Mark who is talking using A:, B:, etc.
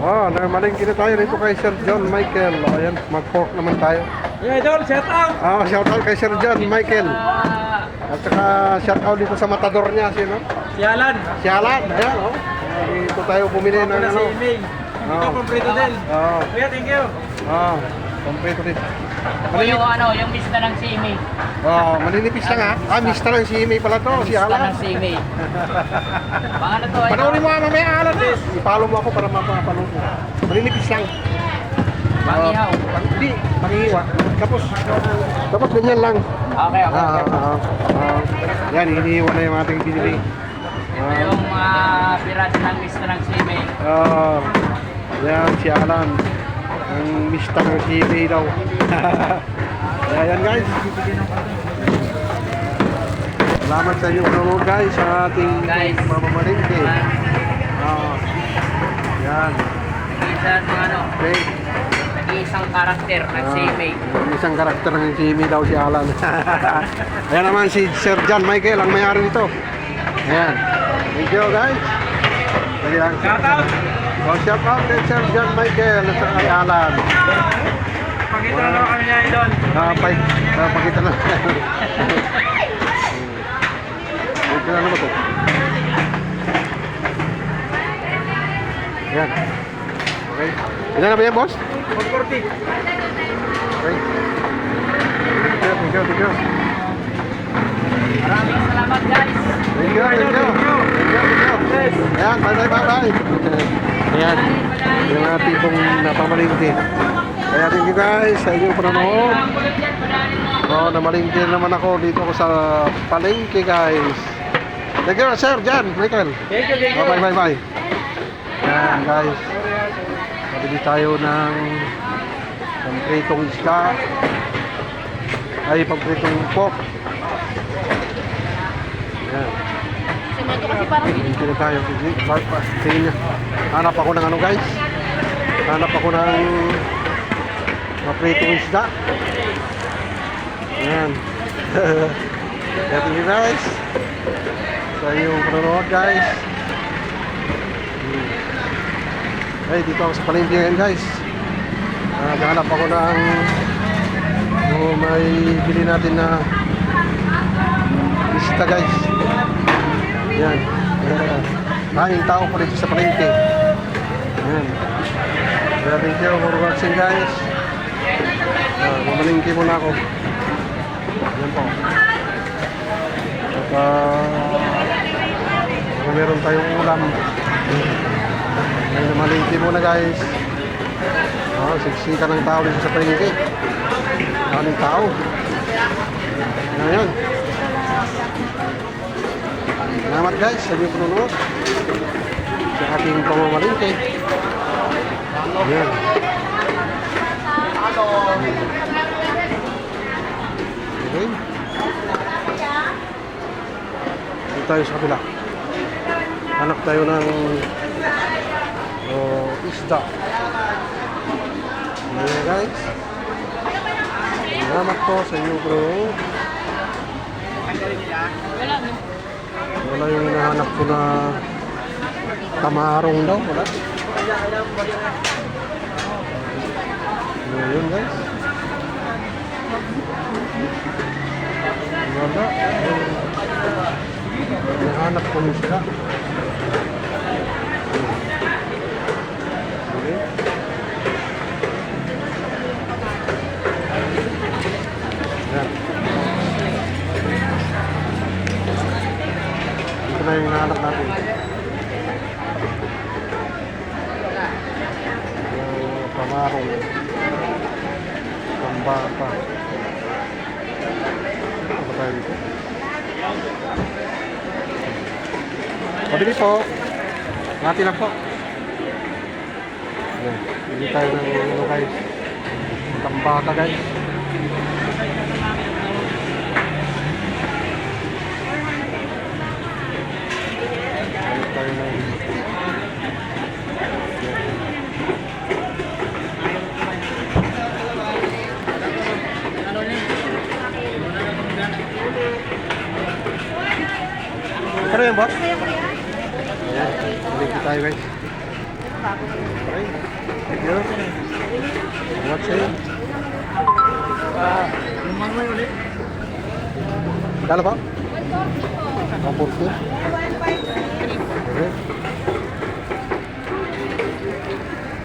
A: Oh, namalingki na tayo rito kay Sir John Michael. O, ayan, mag-pork naman tayo.
B: Yeah, Idol, shout out!
A: Shout out kay Sir John Michael. At saka shout out dito sa matador niya, sino?
B: Si Alan.
A: Si Alan, ayan, oh. Dito tayo bumili ng ano.
B: Si May. Ito, kompleto din. Kuya, thank you.
A: Kompleto din.
C: Ako yung yung mista ng simi.
A: Maninipis lang ha. Mista ng si May pala to, si
C: Mista
A: Alan.
C: ng simi. Pangalan to ay
A: Panoorin mo mamaya Alan ha. I-follow mo ako para mapapanood mo. Maninipis lang.
C: Pangihaw.
A: Hindi, pangihiwa. Tapos ganyan lang.
C: Okay, okay.
A: Yan, hinihiwa na yung ating binili.
C: Yung mga piras ng mista ng simi.
A: Yan, si Alan. Ang mista ng si May daw. Ayan guys. Salamat sa inyong panonood guys sa ating mamamalingki. Yan. Okay.
C: Nag-iisang karakter ng simi.
A: Isang karakter ng si May daw si Alan. Ayan naman si Sir John Michael ang may-ari nito. Ayan. Thank you guys. Ayan.
B: Shout out!
A: Shout out kay Sir John Michael at kay Alan.
B: Pakita na kami niya, Idol.
A: Pakita na. Pakita na ba ito? Ayan. Okay. Ilan na ba yan, boss?
B: 140.
A: Okay. Thank you.
C: Maraming salamat guys.
A: Thank you. Ayan, bye. Ayan. Yung ating pong napamalingki. Kaya thank you guys sa inyong panonood. Namalingki naman ako dito ako sa palengke guys. Thank you Sir John Michael.
B: Thank you.
A: Bye. Ayan guys. Pabili tayo ng pampritong isda. Ay, pampritong pork. Ayan. Hindi na tayo. Tingin niya. Hanap ako ng ano guys. Hanap ako ng mapritong isda. Ayan. Thank you guys. Sa inyong panonood guys. Ay, dito ako sa palengke ngayon guys. Hanap ako ng may bili natin na isda guys. Yan. Maraming tao po dito sa palengke. Yan. Thank you for watching guys. Mamalingki muna ako. Yan po. At meron tayong ulam. Yan, mamalingki muna guys. Siksika ng tao dito sa palengke. Maraming tao. Yan. Salamat guys sa inyong panonood sa ating pamamalingki. Ayan. Okay. Dito tayo sa kabila. Hanap tayo ng isda. Ayan guys. Salamat po sa inyong panonood. Wala yung hinahanap ko na kamarong daw, wala. Ayan guys. Wala. Hinahanap ko yung sila. Okay. Ayan. Ito na yung hinahanap natin. Kamarong. Pambata. Ano ba tayo dito? Pabili po. Ngati lang po. Ayan. Pili tayo ng ano guys. Pambata guys. Pili tayo ng Ano yan, boss? Ayan, balik tayo guys. Okay. Thank you. Watching.
B: Lumang mo ulit.
A: Kano pa? 140.